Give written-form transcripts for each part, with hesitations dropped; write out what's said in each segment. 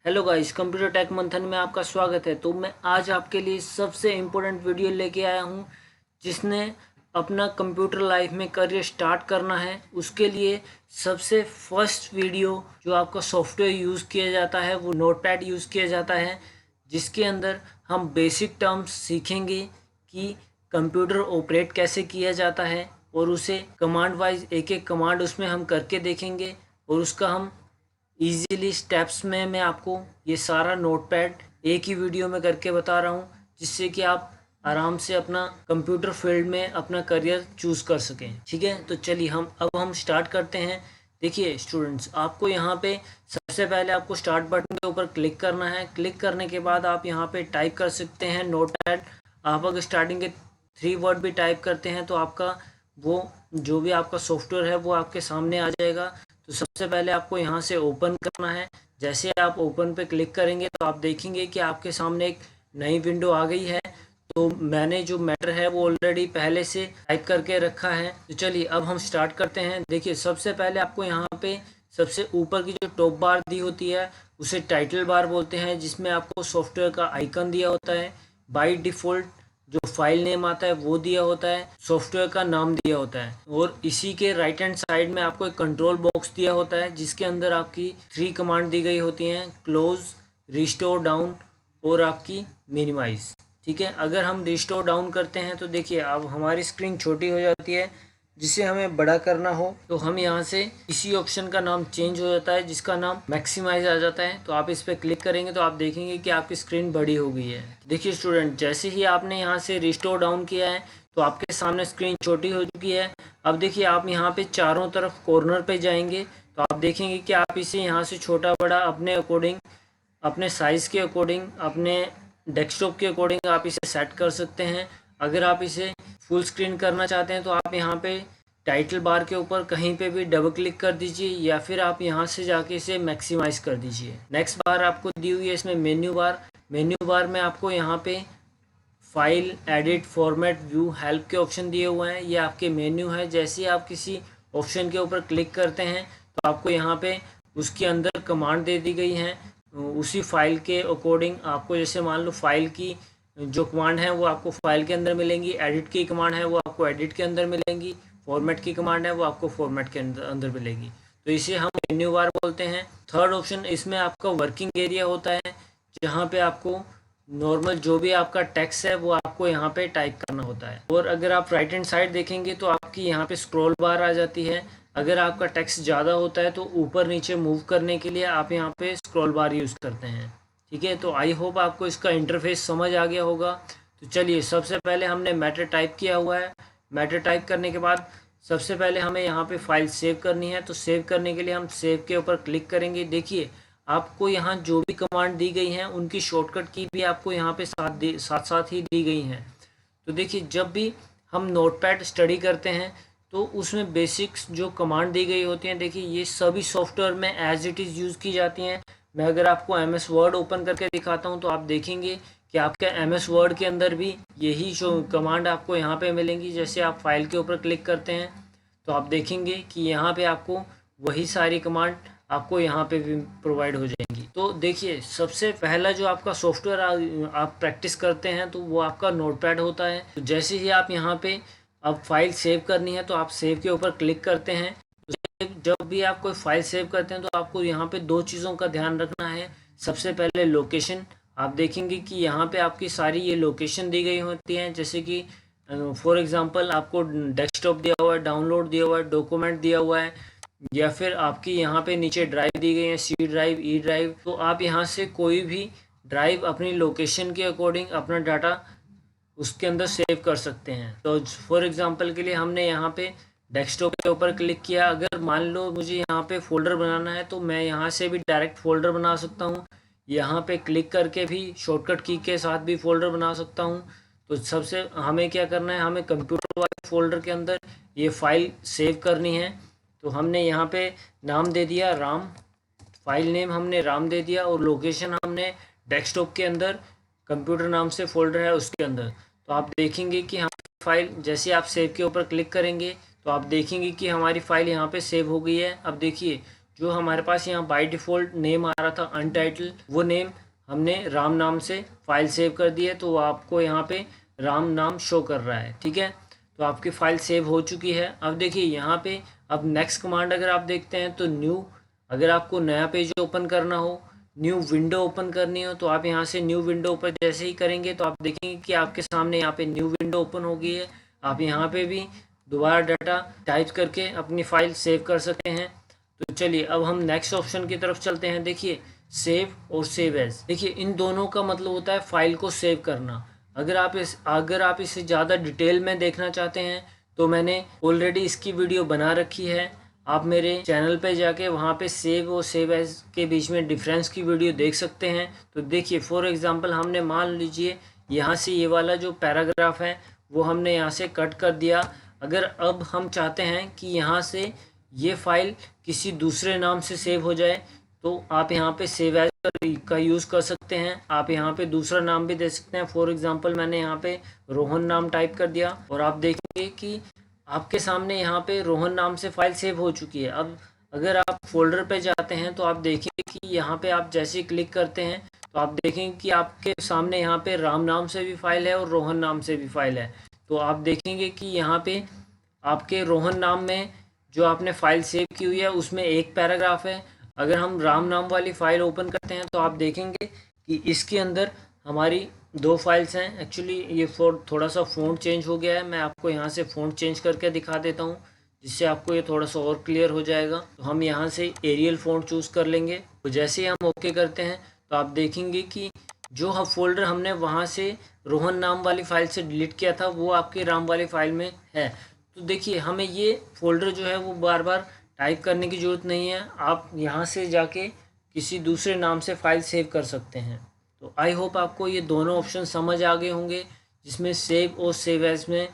Hello guys, computer take मंथन में आपका स्वागत है। तो मैं आज आपके लिए सबसे इम्पोर्टेंट वीडियो लेके आया हूँ। जिसने अपना कंप्यूटर लाइफ में करियर स्टार्ट करना है उसके लिए सबसे फर्स्ट वीडियो जो आपका सॉफ्टवेयर यूज़ किया जाता है वो नोटपैड यूज़ किया जाता है, जिसके अंदर हम बेसिक टर्म्स सीखेंगे कि कंप्यूटर ऑपरेट कैसे किया जाता है और उसे कमांड वाइज एक एक कमांड उसमें हम करके देखेंगे और उसका हम इजीली स्टेप्स में मैं आपको ये सारा नोटपैड एक ही वीडियो में करके बता रहा हूँ, जिससे कि आप आराम से अपना कंप्यूटर फील्ड में अपना करियर चूज़ कर सकें। ठीक है, तो चलिए हम स्टार्ट करते हैं। देखिए स्टूडेंट्स, आपको यहाँ पे सबसे पहले आपको स्टार्ट बटन के ऊपर क्लिक करना है। क्लिक करने के बाद आप यहाँ पे टाइप कर सकते हैं नोटपैड। आप अगर स्टार्टिंग के 3 वर्ड भी टाइप करते हैं तो आपका वो जो भी आपका सॉफ्टवेयर है वो आपके सामने आ जाएगा। तो सबसे पहले आपको यहाँ से ओपन करना है। जैसे आप ओपन पे क्लिक करेंगे तो आप देखेंगे कि आपके सामने एक नई विंडो आ गई है। तो मैंने जो मैटर है वो ऑलरेडी पहले से टाइप करके रखा है। तो चलिए अब हम स्टार्ट करते हैं। देखिए सबसे पहले आपको यहाँ पे सबसे ऊपर की जो टॉप बार दी होती है उसे टाइटल बार बोलते हैं, जिसमें आपको सॉफ्टवेयर का आइकन दिया होता है। बाय डिफ़ॉल्ट जो फाइल नेम आता है वो दिया होता है, सॉफ्टवेयर का नाम दिया होता है और इसी के राइट हैंड साइड में आपको एक कंट्रोल बॉक्स दिया होता है जिसके अंदर आपकी 3 कमांड दी गई होती हैं, क्लोज, रिस्टोर डाउन और आपकी मिनिमाइज। ठीक है, अगर हम रिस्टोर डाउन करते हैं तो देखिए अब हमारी स्क्रीन छोटी हो जाती है। जिसे हमें बड़ा करना हो तो हम यहाँ से इसी ऑप्शन का नाम चेंज हो जाता है, जिसका नाम मैक्सिमाइज आ जाता है। तो आप इस पर क्लिक करेंगे तो आप देखेंगे कि आपकी स्क्रीन बड़ी हो गई है। देखिए स्टूडेंट, जैसे ही आपने यहाँ से रिस्टोर डाउन किया है तो आपके सामने स्क्रीन छोटी हो चुकी है। अब देखिए आप यहाँ पे चारों तरफ कॉर्नर पे जाएंगे तो आप देखेंगे कि आप इसे यहाँ से छोटा बड़ा अपने अकॉर्डिंग, अपने साइज़ के अकॉर्डिंग, अपने डेस्कटॉप के अकॉर्डिंग आप इसे सेट कर सकते हैं। अगर आप इसे फुल स्क्रीन करना चाहते हैं तो आप यहाँ पे टाइटल बार के ऊपर कहीं पे भी डबल क्लिक कर दीजिए या फिर आप यहाँ से जाके इसे मैक्सिमाइज कर दीजिए। नेक्स्ट बार आपको दी हुई है इसमें मेन्यू बार। मेन्यू बार में आपको यहाँ पे file, edit, format, view, help के ऑप्शन दिए हुए हैं। ये आपके मेन्यू है। जैसे ही आप किसी ऑप्शन के ऊपर क्लिक करते हैं तो आपको यहाँ पे उसके अंदर कमांड दे दी गई हैं उसी फाइल के अकॉर्डिंग। आपको जैसे मान लो फाइल की जो कमांड है वो आपको फाइल के अंदर मिलेंगी, एडिट की कमांड है वो आपको एडिट के अंदर मिलेंगी, फॉर्मेट की कमांड है वो आपको फॉर्मेट के अंदर मिलेगी। तो इसे हम मेन्यू बार बोलते हैं। थर्ड ऑप्शन, इसमें आपका वर्किंग एरिया होता है, जहाँ पे आपको नॉर्मल जो भी आपका टेक्स्ट है वो आपको यहाँ पे टाइप करना होता है। और अगर आप राइट हैंड साइड देखेंगे तो आपकी यहाँ पे स्क्रॉल बार आ जाती है। अगर आपका टेक्स्ट ज़्यादा होता है तो ऊपर नीचे मूव करने के लिए आप यहाँ पे स्क्रॉल बार यूज़ करते हैं। ठीक है, तो आई होप आपको इसका इंटरफेस समझ आ गया होगा। तो चलिए सबसे पहले हमने मैटर टाइप किया हुआ है। मैटर टाइप करने के बाद सबसे पहले हमें यहाँ पे फाइल सेव करनी है। तो सेव करने के लिए हम सेव के ऊपर क्लिक करेंगे। देखिए आपको यहाँ जो भी कमांड दी गई हैं उनकी शॉर्टकट की भी आपको यहाँ पे साथ साथ ही दी गई हैं। तो देखिए जब भी हम नोटपैड स्टडी करते हैं तो उसमें बेसिक्स जो कमांड दी गई होती हैं, देखिए ये सभी सॉफ्टवेयर में एज इट इज़ यूज़ की जाती हैं। मैं अगर आपको MS वर्ड ओपन करके दिखाता हूँ तो आप देखेंगे कि आपके MS वर्ड के अंदर भी यही जो कमांड आपको यहाँ पे मिलेंगी। जैसे आप फाइल के ऊपर क्लिक करते हैं तो आप देखेंगे कि यहाँ पे आपको वही सारी कमांड आपको यहाँ पे भी प्रोवाइड हो जाएंगी। तो देखिए सबसे पहला जो आपका सॉफ्टवेयर आप प्रैक्टिस करते हैं तो वो आपका नोटपैड होता है। तो जैसे ही आप यहाँ पे अब फाइल सेव करनी है तो आप सेव के ऊपर क्लिक करते हैं। जब भी आप कोई फाइल सेव करते हैं तो आपको यहाँ पे 2 चीज़ों का ध्यान रखना है। सबसे पहले लोकेशन। आप देखेंगे कि यहाँ पे आपकी सारी ये लोकेशन दी गई होती हैं, जैसे कि फॉर एग्जांपल आपको डेस्कटॉप दिया हुआ है, डाउनलोड दिया हुआ है, डॉक्यूमेंट दिया हुआ है, या फिर आपकी यहाँ पे नीचे ड्राइव दी गई है, C ड्राइव, E ड्राइव। तो आप यहाँ से कोई भी ड्राइव अपनी लोकेशन के अकॉर्डिंग अपना डाटा उसके अंदर सेव कर सकते हैं। तो फॉर एग्जांपल के लिए हमने यहाँ पे डेस्कटॉप के ऊपर क्लिक किया। अगर मान लो मुझे यहाँ पे फ़ोल्डर बनाना है तो मैं यहाँ से भी डायरेक्ट फ़ोल्डर बना सकता हूँ। यहाँ पे क्लिक करके भी शॉर्टकट की के साथ भी फ़ोल्डर बना सकता हूँ। तो सबसे हमें क्या करना है, हमें कंप्यूटर वाले फ़ोल्डर के अंदर ये फ़ाइल सेव करनी है। तो हमने यहाँ पे नाम दे दिया राम, फाइल नेम हमने राम दे दिया और लोकेशन हमने डेस्कटॉप के अंदर कंप्यूटर नाम से फ़ोल्डर है उसके अंदर। तो आप देखेंगे कि हमारी फ़ाइल जैसे आप सेव के ऊपर क्लिक करेंगे तो आप देखेंगे कि हमारी फ़ाइल यहाँ पे सेव हो गई है। अब देखिए जो हमारे पास यहाँ बाय डिफ़ॉल्ट नेम आ रहा था अनटाइटल, वो नेम हमने राम नाम से फाइल सेव कर दी है, तो आपको यहाँ पे राम नाम शो कर रहा है। ठीक है, तो आपकी फ़ाइल सेव हो चुकी है। अब देखिए यहाँ पे अब नेक्स्ट कमांड अगर आप देखते हैं तो न्यू, अगर आपको नया पेज ओपन करना हो, न्यू विंडो ओपन करनी हो, तो आप यहाँ से न्यू विंडो ऊपर जैसे ही करेंगे तो आप देखेंगे कि आपके सामने यहाँ पे न्यू विंडो ओपन हो गई है। आप यहाँ पे भी दोबारा डाटा टाइप करके अपनी फ़ाइल सेव कर सकते हैं। तो चलिए अब हम नेक्स्ट ऑप्शन की तरफ चलते हैं। देखिए सेव और सेव एज, देखिए इन दोनों का मतलब होता है फ़ाइल को सेव करना। अगर आप इसे ज़्यादा डिटेल में देखना चाहते हैं तो मैंने ऑलरेडी इसकी वीडियो बना रखी है। आप मेरे चैनल पे जाके वहाँ पे सेव और सेव एज के बीच में डिफरेंस की वीडियो देख सकते हैं। तो देखिए फॉर एग्जांपल हमने मान लीजिए यहाँ से ये वाला जो पैराग्राफ है वो हमने यहाँ से कट कर दिया। अगर अब हम चाहते हैं कि यहाँ से ये फ़ाइल किसी दूसरे नाम से सेव हो जाए तो आप यहाँ पे सेव एज का यूज़ कर सकते हैं। आप यहाँ पे दूसरा नाम भी दे सकते हैं। फॉर एग्जांपल मैंने यहाँ पे रोहन नाम टाइप कर दिया और आप देखेंगे कि आपके सामने यहाँ पे रोहन नाम से फ़ाइल सेव हो चुकी है। अब अगर आप फोल्डर पे जाते हैं तो आप देखेंगे कि यहाँ पे आप जैसे ही क्लिक करते हैं तो आप देखेंगे कि आपके सामने यहाँ पे राम नाम से भी फ़ाइल है और रोहन नाम से भी फ़ाइल है। तो आप देखेंगे कि यहाँ पे आपके रोहन नाम में जो आपने फ़ाइल सेव की हुई है उसमें एक पैराग्राफ है। अगर हम राम नाम वाली फ़ाइल ओपन करते हैं तो आप देखेंगे कि इसके अंदर हमारी दो फाइल्स हैं। एक्चुअली ये थोड़ा सा फ़ॉन्ट चेंज हो गया है, मैं आपको यहाँ से फ़ॉन्ट चेंज करके दिखा देता हूँ जिससे आपको ये थोड़ा सा और क्लियर हो जाएगा। तो हम यहाँ से एरियल फ़ॉन्ट चूज़ कर लेंगे। तो जैसे ही हम ओके करते हैं तो आप देखेंगे कि जो हम फोल्डर हमने वहाँ से रोहन नाम वाली फ़ाइल से डिलीट किया था वो आपकी राम वाली फ़ाइल में है। तो देखिए हमें ये फ़ोल्डर जो है वो बार बार टाइप करने की ज़रूरत नहीं है, आप यहाँ से जाके किसी दूसरे नाम से फ़ाइल सेव कर सकते हैं। तो आई होप आपको ये दोनों ऑप्शन समझ आ गए होंगे, जिसमें सेव और सेव एज में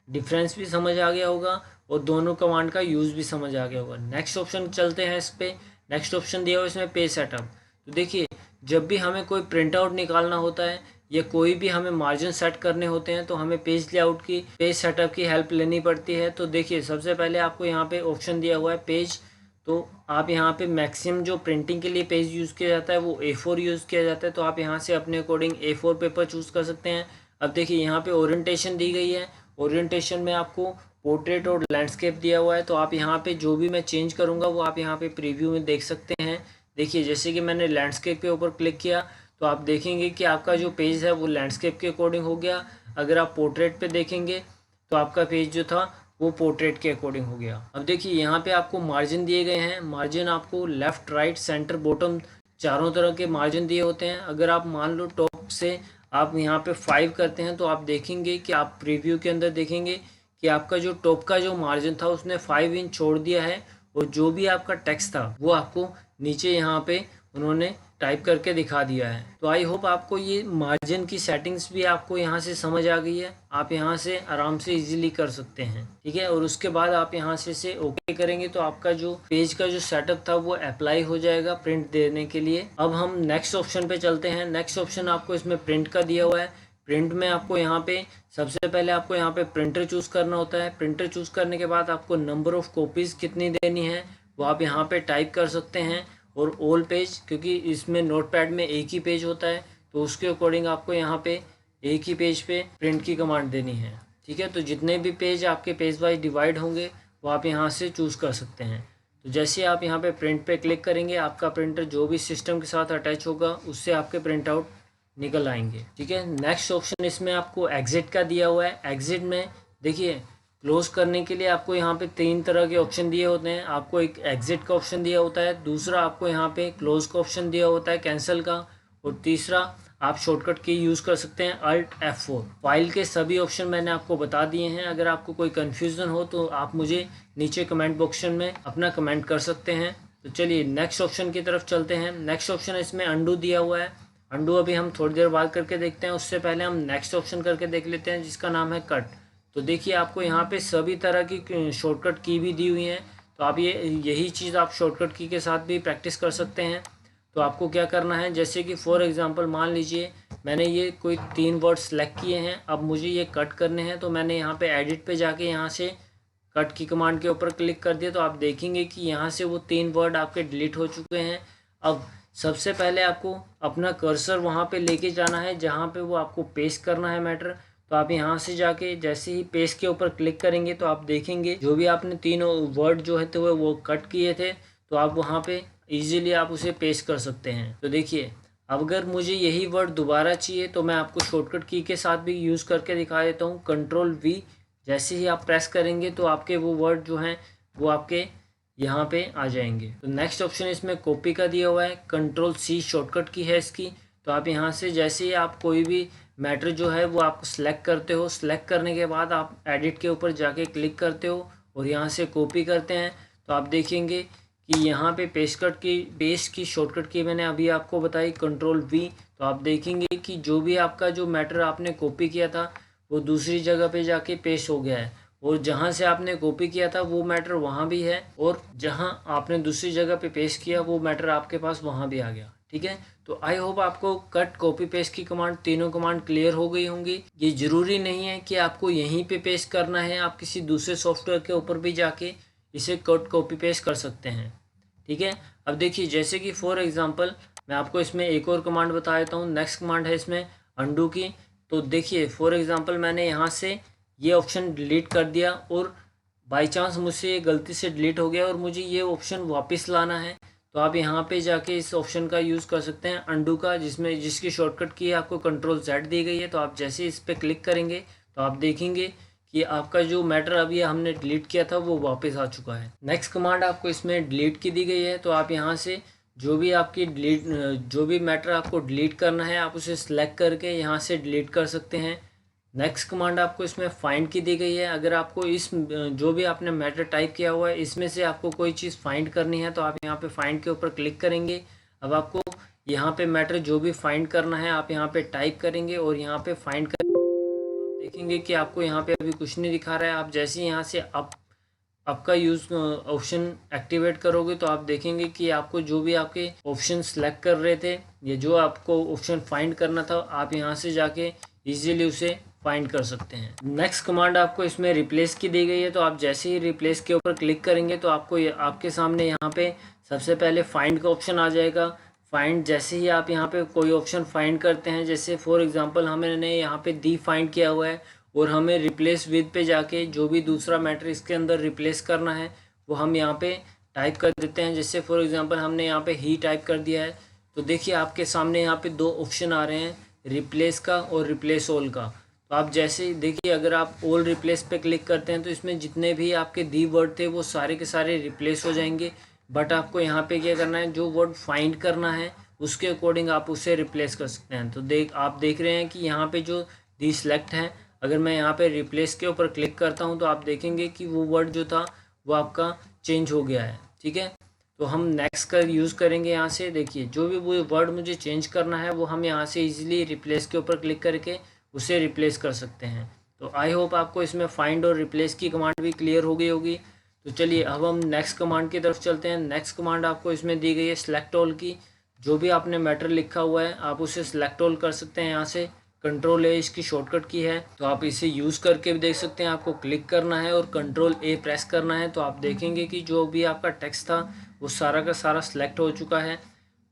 डिफरेंस भी समझ आ गया होगा और दोनों कमांड का यूज़ भी समझ आ गया होगा। नेक्स्ट ऑप्शन चलते हैं इस पर। नेक्स्ट ऑप्शन दिया हुआ इसमें पेज सेटअप। तो देखिए जब भी हमें कोई प्रिंट आउट निकालना होता है या कोई भी हमें मार्जिन सेट करने होते हैं तो हमें पेज लेआउट की, पेज सेटअप की हेल्प लेनी पड़ती है। तो देखिए सबसे पहले आपको यहाँ पे ऑप्शन दिया हुआ है पेज। तो आप यहाँ पे मैक्सिमम जो प्रिंटिंग के लिए पेज यूज़ किया जाता है वो A4 यूज़ किया जाता है। तो आप यहाँ से अपने अकॉर्डिंग A4 पेपर चूज़ कर सकते हैं। अब देखिए यहाँ पे ओरिएंटेशन दी गई है। ओरिएंटेशन में आपको पोर्ट्रेट और लैंडस्केप दिया हुआ है। तो आप यहाँ पे जो भी मैं चेंज करूँगा वो आप यहाँ पे प्रीव्यू में देख सकते हैं। देखिए जैसे कि मैंने लैंडस्केप के ऊपर क्लिक किया तो आप देखेंगे कि आपका जो पेज है वो लैंडस्केप के अकॉर्डिंग हो गया। अगर आप पोर्ट्रेट पे देखेंगे तो आपका पेज जो था वो पोर्ट्रेट के अकॉर्डिंग हो गया। अब देखिए यहाँ पे आपको मार्जिन दिए गए हैं। मार्जिन आपको लेफ़्ट, राइट, सेंटर, बॉटम चारों तरह के मार्जिन दिए होते हैं। अगर आप मान लो टॉप से आप यहाँ पे 5 करते हैं तो आप देखेंगे कि आप प्रीव्यू के अंदर देखेंगे कि आपका जो टॉप का जो मार्जिन था उसने 5 इंच छोड़ दिया है और जो भी आपका टेक्स्ट था वो आपको नीचे यहाँ पे उन्होंने टाइप करके दिखा दिया है। तो आई होप आपको ये मार्जिन की सेटिंग्स भी आपको यहाँ से समझ आ गई है। आप यहाँ से आराम से इजीली कर सकते हैं, ठीक है। और उसके बाद आप यहाँ से ओके करेंगे तो आपका जो पेज का जो सेटअप था वो अप्लाई हो जाएगा प्रिंट देने के लिए। अब हम नेक्स्ट ऑप्शन पे चलते हैं। नेक्स्ट ऑप्शन आपको इसमें प्रिंट का दिया हुआ है। प्रिंट में आपको यहाँ पे सबसे पहले आपको यहाँ पे प्रिंटर चूज़ करना होता है। प्रिंटर चूज़ करने के बाद आपको नंबर ऑफ़ कॉपीज़ कितनी देनी है वो आप यहाँ पे टाइप कर सकते हैं। और ऑल पेज, क्योंकि इसमें नोटपैड में एक ही पेज होता है तो उसके अकॉर्डिंग आपको यहाँ पे एक ही पेज पे प्रिंट की कमांड देनी है, ठीक है। तो जितने भी पेज आपके पेज वाइज डिवाइड होंगे वो आप यहाँ से चूज़ कर सकते हैं। तो जैसे आप यहाँ पे प्रिंट पे क्लिक करेंगे आपका प्रिंटर जो भी सिस्टम के साथ अटैच होगा उससे आपके प्रिंट आउट निकल आएंगे, ठीक है। नेक्स्ट ऑप्शन इसमें आपको एग्जिट का दिया हुआ है। एग्जिट में देखिए क्लोज़ करने के लिए आपको यहाँ पे 3 तरह के ऑप्शन दिए होते हैं। आपको एक एग्जिट का ऑप्शन दिया होता है, दूसरा आपको यहाँ पे क्लोज़ का ऑप्शन दिया होता है कैंसिल का, और तीसरा आप शॉर्टकट की यूज़ कर सकते हैं Alt F4। फाइल के सभी ऑप्शन मैंने आपको बता दिए हैं। अगर आपको कोई कन्फ्यूज़न हो तो आप मुझे नीचे कमेंट बॉक्स में अपना कमेंट कर सकते हैं। तो चलिए नेक्स्ट ऑप्शन की तरफ चलते हैं। नेक्स्ट ऑप्शन इसमें अंडू दिया हुआ है। अंडू अभी हम थोड़ी देर बाद करके देखते हैं, उससे पहले हम नेक्स्ट ऑप्शन करके देख लेते हैं जिसका नाम है कट। तो देखिए आपको यहाँ पे सभी तरह की शॉर्टकट की भी दी हुई हैं। तो आप यही चीज़ आप शॉर्टकट की के साथ भी प्रैक्टिस कर सकते हैं। तो आपको क्या करना है, जैसे कि फॉर एग्जांपल मान लीजिए मैंने ये कोई 3 वर्ड सेलेक्ट किए हैं, अब मुझे ये कट करने हैं। तो मैंने यहाँ पे एडिट पे जाके यहाँ से कट की कमांड के ऊपर क्लिक कर दिया तो आप देखेंगे कि यहाँ से वो 3 वर्ड आपके डिलीट हो चुके हैं। अब सबसे पहले आपको अपना कर्सर वहाँ पे लेके जाना है जहाँ पे वो आपको पेस्ट करना है मैटर। तो आप यहाँ से जाके जैसे ही पेस्ट के ऊपर क्लिक करेंगे तो आप देखेंगे जो भी आपने 3 वर्ड जो है तो वो कट किए थे तो आप वहाँ पे इजीली आप उसे पेस्ट कर सकते हैं। तो देखिए अब अगर मुझे यही वर्ड दोबारा चाहिए तो मैं आपको शॉर्टकट की के साथ भी यूज़ करके दिखा देता हूँ। Ctrl+V जैसे ही आप प्रेस करेंगे तो आपके वो वर्ड जो हैं वो आपके यहाँ पे आ जाएंगे। तो नेक्स्ट ऑप्शन इसमें कॉपी का दिया हुआ है, Ctrl+C शॉर्टकट की है इसकी। तो आप यहाँ से जैसे ही आप कोई भी मैटर जो है वो आप सेलेक्ट करते हो, सेलेक्ट करने के बाद आप एडिट के ऊपर जाके क्लिक करते हो और यहाँ से कॉपी करते हैं तो आप देखेंगे कि यहाँ पे पेस्ट की शॉर्टकट की मैंने अभी आपको बताई Ctrl+V। तो आप देखेंगे कि जो भी आपका जो मैटर आपने कॉपी किया था वो दूसरी जगह पे जाके पेस्ट हो गया है और जहाँ से आपने कॉपी किया था वो मैटर वहाँ भी है और जहाँ आपने दूसरी जगह पे पेस्ट किया वो मैटर आपके पास वहाँ भी आ गया। ठीक है, तो आई होप आपको कट कॉपी पेस्ट की कमांड तीनों कमांड क्लियर हो गई होंगी। ये ज़रूरी नहीं है कि आपको यहीं पे पेस्ट करना है, आप किसी दूसरे सॉफ्टवेयर के ऊपर भी जाके इसे कट कॉपी पेस्ट कर सकते हैं। ठीक है, अब देखिए जैसे कि फॉर एग्जांपल मैं आपको इसमें एक और कमांड बता देता हूँ। नेक्स्ट कमांड है इसमें अंडू की। तो देखिए फॉर एग्जांपल मैंने यहाँ से ये ऑप्शन डिलीट कर दिया और बाई चांस मुझसे ये गलती से डिलीट हो गया और मुझे ये ऑप्शन वापस लाना है तो आप यहाँ पे जाके इस ऑप्शन का यूज़ कर सकते हैं अंडू का, जिसकी शॉर्टकट की आपको Ctrl+Z दी गई है। तो आप जैसे इस पर क्लिक करेंगे तो आप देखेंगे कि आपका जो मैटर अभी हमने डिलीट किया था वो वापस आ चुका है। नेक्स्ट कमांड आपको इसमें डिलीट की दी गई है। तो आप यहाँ से जो भी मैटर आपको डिलीट करना है आप उसे सिलेक्ट करके यहाँ से डिलीट कर सकते हैं। नेक्स्ट कमांड आपको इसमें फाइंड की दी गई है। अगर आपको जो भी आपने मैटर टाइप किया हुआ है इसमें से आपको कोई चीज़ फाइंड करनी है तो आप यहाँ पे फाइंड के ऊपर क्लिक करेंगे। अब आपको यहाँ पे मैटर जो भी फाइंड करना है आप यहाँ पे टाइप करेंगे और यहाँ पे फाइंड कर देखेंगे कि आपको यहाँ पे अभी कुछ नहीं दिखा रहा है। आप जैसे ही यहाँ से आपका यूज़ ऑप्शन एक्टिवेट करोगे तो आप देखेंगे कि आपको जो भी आपके ऑप्शन सेलेक्ट कर रहे थे या जो आपको ऑप्शन फाइंड करना था आप यहाँ से जाके इजीली उसे फाइंड कर सकते हैं। नेक्स्ट कमांड आपको इसमें रिप्लेस की दी गई है। तो आप जैसे ही रिप्लेस के ऊपर क्लिक करेंगे तो आपको आपके सामने यहाँ पे सबसे पहले फाइंड का ऑप्शन आ जाएगा। फाइंड जैसे ही आप यहाँ पे कोई ऑप्शन फाइंड करते हैं, जैसे फॉर एग्जांपल हमने यहाँ पे दी फाइंड किया हुआ है और हमें रिप्लेस विद पे जाके जो भी दूसरा मैटर इसके अंदर रिप्लेस करना है वो हम यहाँ पे टाइप कर देते हैं। जैसे फॉर एग्जांपल हमने यहाँ पे ही टाइप कर दिया है तो देखिए आपके सामने यहाँ पे दो ऑप्शन आ रहे हैं, रिप्लेस का और रिप्लेस ऑल का। तो आप जैसे देखिए अगर आप ऑल रिप्लेस पे क्लिक करते हैं तो इसमें जितने भी आपके दी वर्ड थे वो सारे के सारे रिप्लेस हो जाएंगे। बट आपको यहाँ पे क्या करना है, जो वर्ड फाइंड करना है उसके अकॉर्डिंग आप उसे रिप्लेस कर सकते हैं। तो आप देख रहे हैं कि यहाँ पे जो दी सिलेक्ट है, अगर मैं यहाँ पे रिप्लेस के ऊपर क्लिक करता हूँ तो आप देखेंगे कि वो वर्ड जो था वो आपका चेंज हो गया है। ठीक है, तो हम नेक्स्ट का यूज़ करेंगे। यहाँ से देखिए जो भी वो वर्ड मुझे चेंज करना है वो हम यहाँ से इजीली रिप्लेस के ऊपर क्लिक करके उसे रिप्लेस कर सकते हैं। तो आई होप आपको इसमें फाइंड और रिप्लेस की कमांड भी क्लियर हो गई होगी। तो चलिए अब हम नेक्स्ट कमांड की तरफ चलते हैं। नेक्स्ट कमांड आपको इसमें दी गई है सिलेक्ट ऑल की। जो भी आपने मैटर लिखा हुआ है आप उसे सिलेक्ट ऑल कर सकते हैं। यहाँ से Ctrl+A इसकी शॉर्टकट की है तो आप इसे यूज़ करके भी देख सकते हैं। आपको क्लिक करना है और Ctrl+A प्रेस करना है तो आप देखेंगे कि जो भी आपका टेक्स्ट था वो सारा का सारा सिलेक्ट हो चुका है।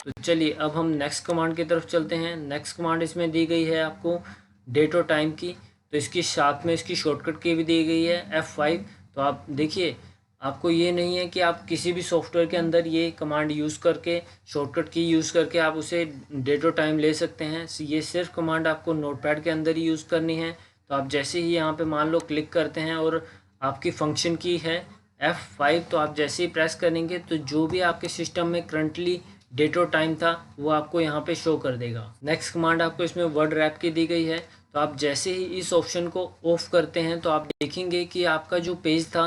तो चलिए अब हम नेक्स्ट कमांड की तरफ चलते हैं। नेक्स्ट कमांड इसमें दी गई है आपको डेट और टाइम की। तो इसकी साथ में इसकी शॉर्टकट की भी दी गई है F5। तो आप देखिए आपको ये नहीं है कि आप किसी भी सॉफ्टवेयर के अंदर ये कमांड यूज़ करके शॉर्टकट की यूज़ करके आप उसे डेट और टाइम ले सकते हैं। ये सिर्फ कमांड आपको नोटपैड के अंदर ही यूज़ करनी है। तो आप जैसे ही यहाँ पे मान लो क्लिक करते हैं और आपकी फंक्शन की है F5, तो आप जैसे ही प्रेस करेंगे तो जो भी आपके सिस्टम में करंटली डेट और टाइम था वो आपको यहाँ पे शो कर देगा। नेक्स्ट कमांड आपको इसमें वर्ड रैप की दी गई है। तो आप जैसे ही इस ऑप्शन को ऑफ करते हैं तो आप देखेंगे कि आपका जो पेज था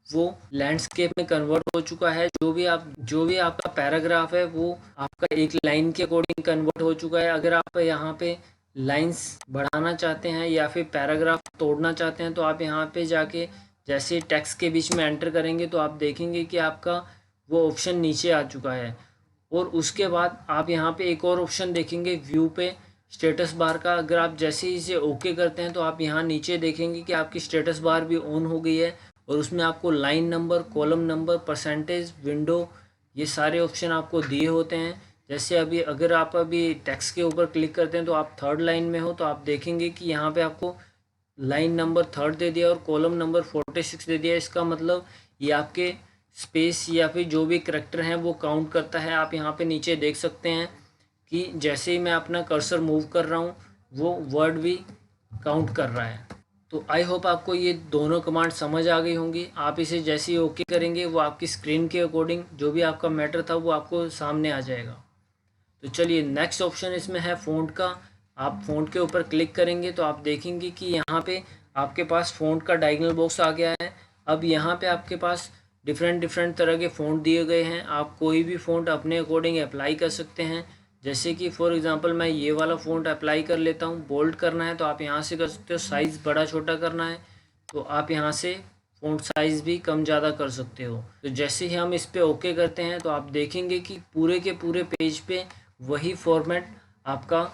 वो लैंडस्केप में कन्वर्ट हो चुका है। जो भी आपका पैराग्राफ है वो आपका एक लाइन के अकॉर्डिंग कन्वर्ट हो चुका है। अगर आप यहाँ पे लाइंस बढ़ाना चाहते हैं या फिर पैराग्राफ तोड़ना चाहते हैं तो आप यहाँ पे जाके जैसे टेक्स्ट के बीच में एंटर करेंगे तो आप देखेंगे कि आपका वो ऑप्शन नीचे आ चुका है। और उसके बाद आप यहाँ पे एक और ऑप्शन देखेंगे व्यू पे स्टेटस बार का। अगर आप जैसे ही इसे ओके करते हैं तो आप यहाँ नीचे देखेंगे कि आपकी स्टेटस बार भी ऑन हो गई है और उसमें आपको line number, column number, percentage, window, ये सारे ऑप्शन आपको दिए होते हैं। जैसे अभी अगर आप अभी टेक्स्ट के ऊपर क्लिक करते हैं तो आप थर्ड लाइन में हो, तो आप देखेंगे कि यहाँ पे आपको लाइन नंबर 3 दे दिया और कॉलम नंबर 46 दे दिया। इसका मतलब ये आपके स्पेस या फिर जो भी करैक्टर हैं वो काउंट करता है। आप यहाँ पे नीचे देख सकते हैं कि जैसे ही मैं अपना कर्सर मूव कर रहा हूँ वो वर्ड भी काउंट कर रहा है। तो आई होप आपको ये दोनों कमांड समझ आ गई होंगी। आप इसे जैसे ही ओके करेंगे वो आपकी स्क्रीन के अकॉर्डिंग जो भी आपका मैटर था वो आपको सामने आ जाएगा। तो चलिए नेक्स्ट ऑप्शन इसमें है फ़ॉन्ट का। आप फ़ॉन्ट के ऊपर क्लिक करेंगे तो आप देखेंगे कि यहाँ पे आपके पास फ़ॉन्ट का डायगोनल बॉक्स आ गया है। अब यहाँ पे आपके पास डिफरेंट तरह के फ़ॉन्ट दिए गए हैं। आप कोई भी फ़ॉन्ट अपने अकॉर्डिंग अप्लाई कर सकते हैं। जैसे कि फॉर एग्जांपल मैं ये वाला फ़ॉन्ट अप्लाई कर लेता हूँ। बोल्ड करना है तो आप यहाँ से कर सकते हो, साइज़ बड़ा छोटा करना है तो आप यहाँ से फ़ॉन्ट साइज़ भी कम ज़्यादा कर सकते हो। तो जैसे ही हम इस पर ओके करते हैं तो आप देखेंगे कि पूरे के पूरे पेज पे वही फॉर्मेट आपका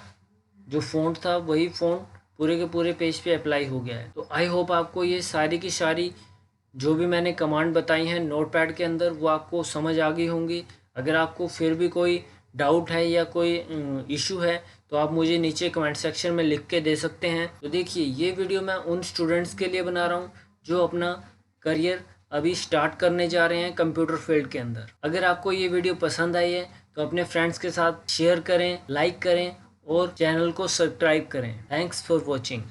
जो फ़ॉन्ट था वही फ़ॉन्ट पूरे के पूरे पेज पे अप्लाई हो गया है। तो आई होप आपको ये सारी की सारी जो भी मैंने कमांड बताई हैं नोटपैड के अंदर वो आपको समझ आ गई होंगी। अगर आपको फिर भी कोई डाउट है या कोई इशू है तो आप मुझे नीचे कमेंट सेक्शन में लिख के दे सकते हैं। तो देखिए ये वीडियो मैं उन स्टूडेंट्स के लिए बना रहा हूँ जो अपना करियर अभी स्टार्ट करने जा रहे हैं कंप्यूटर फील्ड के अंदर। अगर आपको ये वीडियो पसंद आई है तो अपने फ्रेंड्स के साथ शेयर करें, लाइक करें और चैनल को सब्सक्राइब करें। Thanks for watching.